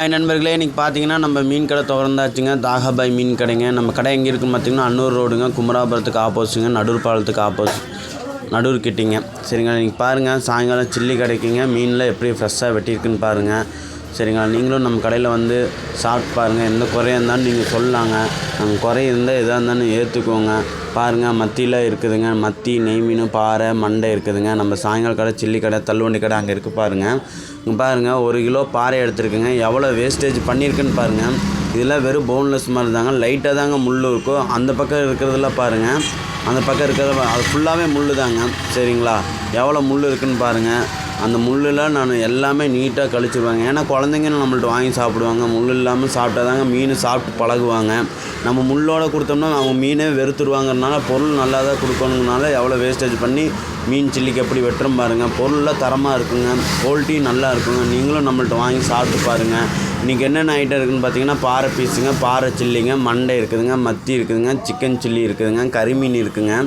Hi நண்பர்களே, இன்றைக்கி பார்த்தீங்கன்னா நம்ம மீன் கடை திறந்தாச்சுங்க. தாகாபாய் மீன் கடைங்க. நம்ம கடை எங்கே இருக்குன்னு பார்த்தீங்கன்னா அன்னூர் ரோடுங்க, குமராபுரத்துக்கு ஆப்போசிட்டுங்க, நடூர் பாலத்துக்கு நடூர் கிட்டிங்க. சரிங்களா, நீங்கள் பாருங்கள், சாயங்காலம் சில்லி கிடைக்குங்க. மீனில் எப்படி ஃப்ரெஷ்ஷாக வெட்டியிருக்குன்னு பாருங்கள். சரிங்களா, நீங்களும் நம்ம கடையில் வந்து சாப்பிட்டு பாருங்கள். எந்த குறையாக இருந்தாலும் நீங்கள் சொல்லலாங்க. நாங்கள் குறை இருந்தால் எதாக இருந்தாலும் ஏற்றுக்கோங்க. பாருங்கள், மத்தியில் இருக்குதுங்க. மத்தி, நெய் மீன், பாறை, மண்டை இருக்குதுங்க. நம்ம சாயங்கால கடை, சில்லி கடை, தள்ளுவண்டி கடை அங்கே இருக்குது பாருங்கள். இங்கே பாருங்கள், 1 கிலோ பாறை எடுத்துருக்குங்க. எவ்வளோ வேஸ்டேஜ் பண்ணியிருக்குன்னு பாருங்கள். இதெல்லாம் வெறும் போன்லெஸ் மாதிரி தாங்க, லைட்டாக தாங்க முள் இருக்கும். அந்த பக்கம் இருக்கிறதெல்லாம் பாருங்கள், அந்த பக்கம் இருக்கிறத அது ஃபுல்லாகவே முள் தாங்க. சரிங்களா, எவ்வளோ முள் இருக்குதுன்னு பாருங்கள். அந்த முள்ளில் நான் எல்லாமே நீட்டாக கழிச்சிடுவாங்க. ஏன்னா குழந்தைங்க நம்மள்ட்ட வாங்கி சாப்பிடுவாங்க. முள் இல்லாமல் சாப்பிட்டா தாங்க மீன் சாப்பிட்டு பழகுவாங்க. நம்ம முள்ளோடு கொடுத்தோம்னா அவங்க மீனே வெறுத்துருவாங்கிறனால பொருள் நல்லா தான் கொடுக்கணுங்கனால எவ்வளோ வேஸ்டேஜ் பண்ணி மீன் சில்லிக்கு எப்படி வெட்டுறோம் பாருங்கள். பொருளில் தரமாக இருக்குங்க, குவாலிட்டி நல்லா இருக்குங்க. நீங்களும் நம்மள்ட்ட வாங்கி சாப்பிட்டு பாருங்கள். இன்றைக்கி என்னென்ன ஐட்டம் இருக்குதுன்னு பார்த்தீங்கன்னா பாறை பீஸுங்க, பாறை சில்லிங்க, மண்டை இருக்குதுங்க, மத்தி இருக்குதுங்க, சிக்கன் சில்லி இருக்குதுங்க, கறி மீன் இருக்குதுங்க.